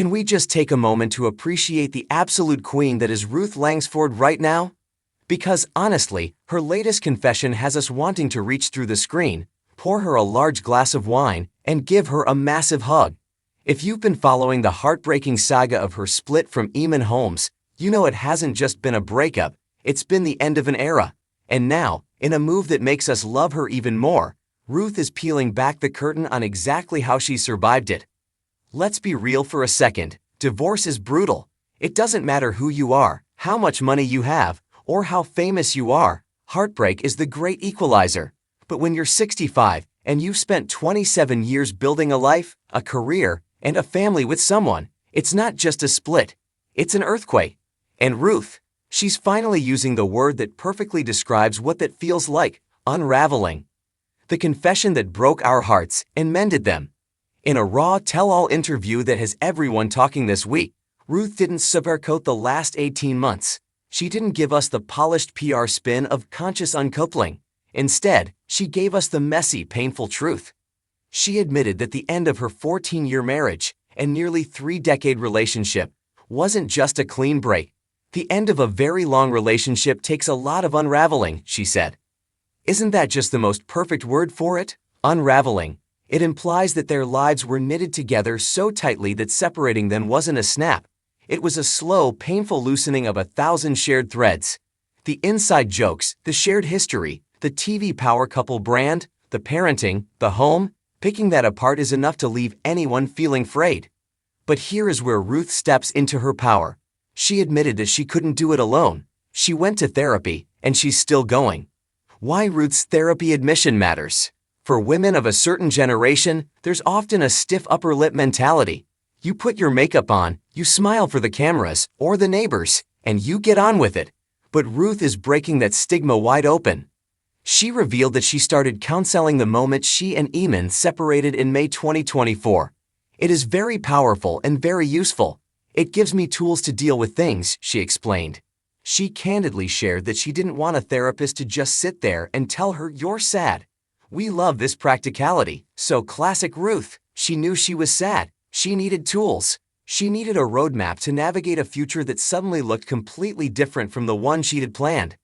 Can we just take a moment to appreciate the absolute queen that is Ruth Langsford right now? Because honestly, her latest confession has us wanting to reach through the screen, pour her a large glass of wine, and give her a massive hug. If you've been following the heartbreaking saga of her split from Eamon Holmes, you know it hasn't just been a breakup, it's been the end of an era. And now, in a move that makes us love her even more, Ruth is peeling back the curtain on exactly how she survived it. Let's be real for a second. Divorce is brutal. It doesn't matter who you are, how much money you have, or how famous you are. Heartbreak is the great equalizer. But when you're 65 and you've spent 27 years building a life, a career, and a family with someone, it's not just a split. It's an earthquake. And Ruth, she's finally using the word that perfectly describes what that feels like: unraveling. The confession that broke our hearts and mended them. In a raw tell-all interview that has everyone talking this week, Ruth didn't sugarcoat the last 18 months. She didn't give us the polished PR spin of conscious uncoupling. Instead, she gave us the messy, painful truth. She admitted that the end of her 14-year marriage and nearly 3-decade relationship wasn't just a clean break. The end of a very long relationship takes a lot of unraveling, she said. Isn't that just the most perfect word for it? Unraveling. It implies that their lives were knitted together so tightly that separating them wasn't a snap. It was a slow, painful loosening of 1,000 shared threads. The inside jokes, the shared history, the TV power couple brand, the parenting, the home, picking that apart is enough to leave anyone feeling frayed. But here is where Ruth steps into her power. She admitted that she couldn't do it alone. She went to therapy, and she's still going. Why Ruth's therapy admission matters. For women of a certain generation, there's often a stiff upper lip mentality. You put your makeup on, you smile for the cameras or the neighbors, and you get on with it. But Ruth is breaking that stigma wide open. She revealed that she started counseling the moment she and Eamon separated in May 2024. It is very powerful and very useful. It gives me tools to deal with things, she explained. She candidly shared that she didn't want a therapist to just sit there and tell her you're sad. We love this practicality, so classic Ruth. She knew she was sad. She needed tools. She needed a roadmap to navigate a future that suddenly looked completely different from the one she had planned.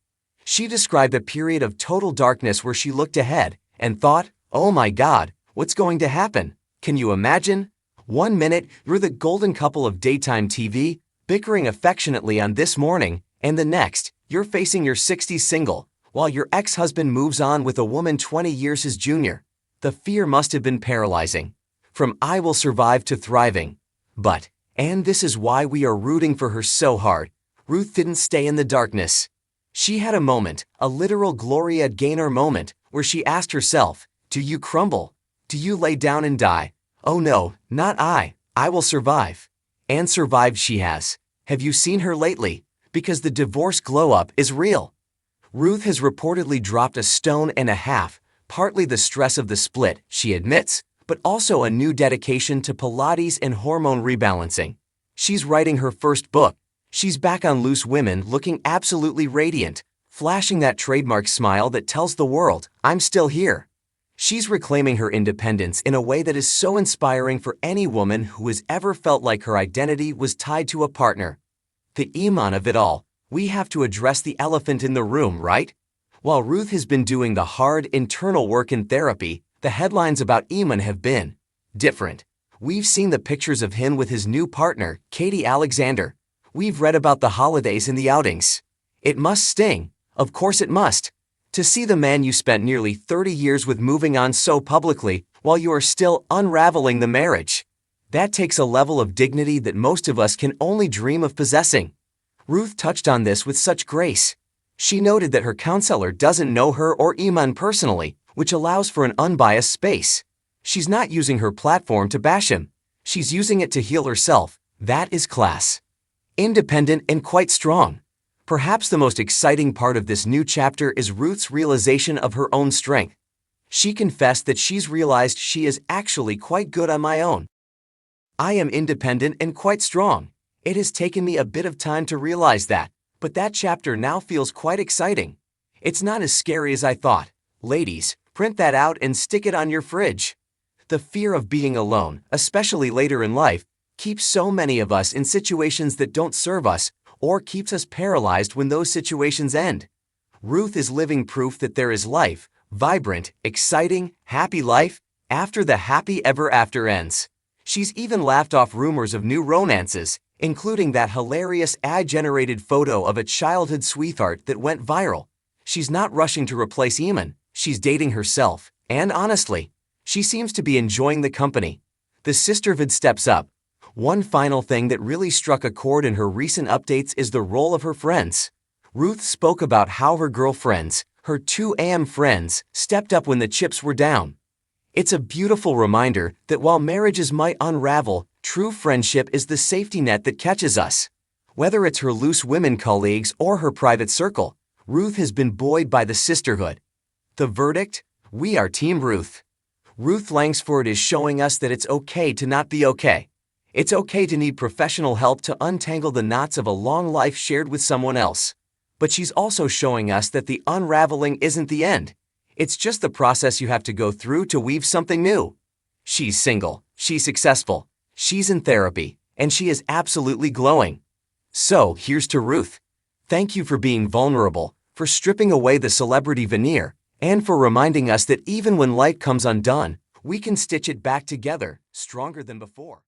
She described a period of total darkness where she looked ahead and thought, oh my God, what's going to happen? Can you imagine? One minute, you're the golden couple of daytime TV, bickering affectionately on This Morning, and the next, you're facing your 60s single, while your ex-husband moves on with a woman 20 years his junior. The fear must have been paralyzing. From I will survive to thriving. But, and this is why we are rooting for her so hard, Ruth didn't stay in the darkness. She had a moment, a literal Gloria Gaynor moment, where she asked herself, do you crumble? Do you lay down and die? Oh no, not I will survive. And survived she has. Have you seen her lately? Because the divorce glow-up is real. Ruth has reportedly dropped 1.5 stones, partly the stress of the split, she admits, but also a new dedication to Pilates and hormone rebalancing. She's writing her first book. She's back on Loose Women looking absolutely radiant, flashing that trademark smile that tells the world, I'm still here. She's reclaiming her independence in a way that is so inspiring for any woman who has ever felt like her identity was tied to a partner. The Eamon of it all. We have to address the elephant in the room, right? While Ruth has been doing the hard internal work in therapy, the headlines about Eamon have been different. We've seen the pictures of him with his new partner, Katie Alexander. We've read about the holidays and the outings. It must sting. Of course it must. To see the man you spent nearly 30 years with moving on so publicly while you are still unraveling the marriage. That takes a level of dignity that most of us can only dream of possessing. Ruth touched on this with such grace. She noted that her counselor doesn't know her or Eamon personally, which allows for an unbiased space. She's not using her platform to bash him. She's using it to heal herself. That is class. Independent and quite strong. Perhaps the most exciting part of this new chapter is Ruth's realization of her own strength. She confessed that she's realized she is actually quite good on my own. I am independent and quite strong. It has taken me a bit of time to realize that, but that chapter now feels quite exciting. It's not as scary as I thought. Ladies, print that out and stick it on your fridge. The fear of being alone, especially later in life, keeps so many of us in situations that don't serve us or keeps us paralyzed when those situations end. Ruth is living proof that there is life, vibrant, exciting, happy life, after the happy ever after ends. She's even laughed off rumors of new romances, including that hilarious ad-generated photo of a childhood sweetheart that went viral. She's not rushing to replace Eamon, she's dating herself, and honestly, she seems to be enjoying the company. The sisterhood steps up. One final thing that really struck a chord in her recent updates is the role of her friends. Ruth spoke about how her girlfriends, her 2am friends, stepped up when the chips were down. It's a beautiful reminder that while marriages might unravel, true friendship is the safety net that catches us. Whether it's her loose women colleagues or her private circle, Ruth has been buoyed by the sisterhood. The verdict? We are Team Ruth. Ruth Langsford is showing us that it's okay to not be okay. It's okay to need professional help to untangle the knots of a long life shared with someone else. But she's also showing us that the unraveling isn't the end. It's just the process you have to go through to weave something new. She's single, she's successful, she's in therapy, and she is absolutely glowing. So, here's to Ruth. Thank you for being vulnerable, for stripping away the celebrity veneer, and for reminding us that even when life comes undone, we can stitch it back together, stronger than before.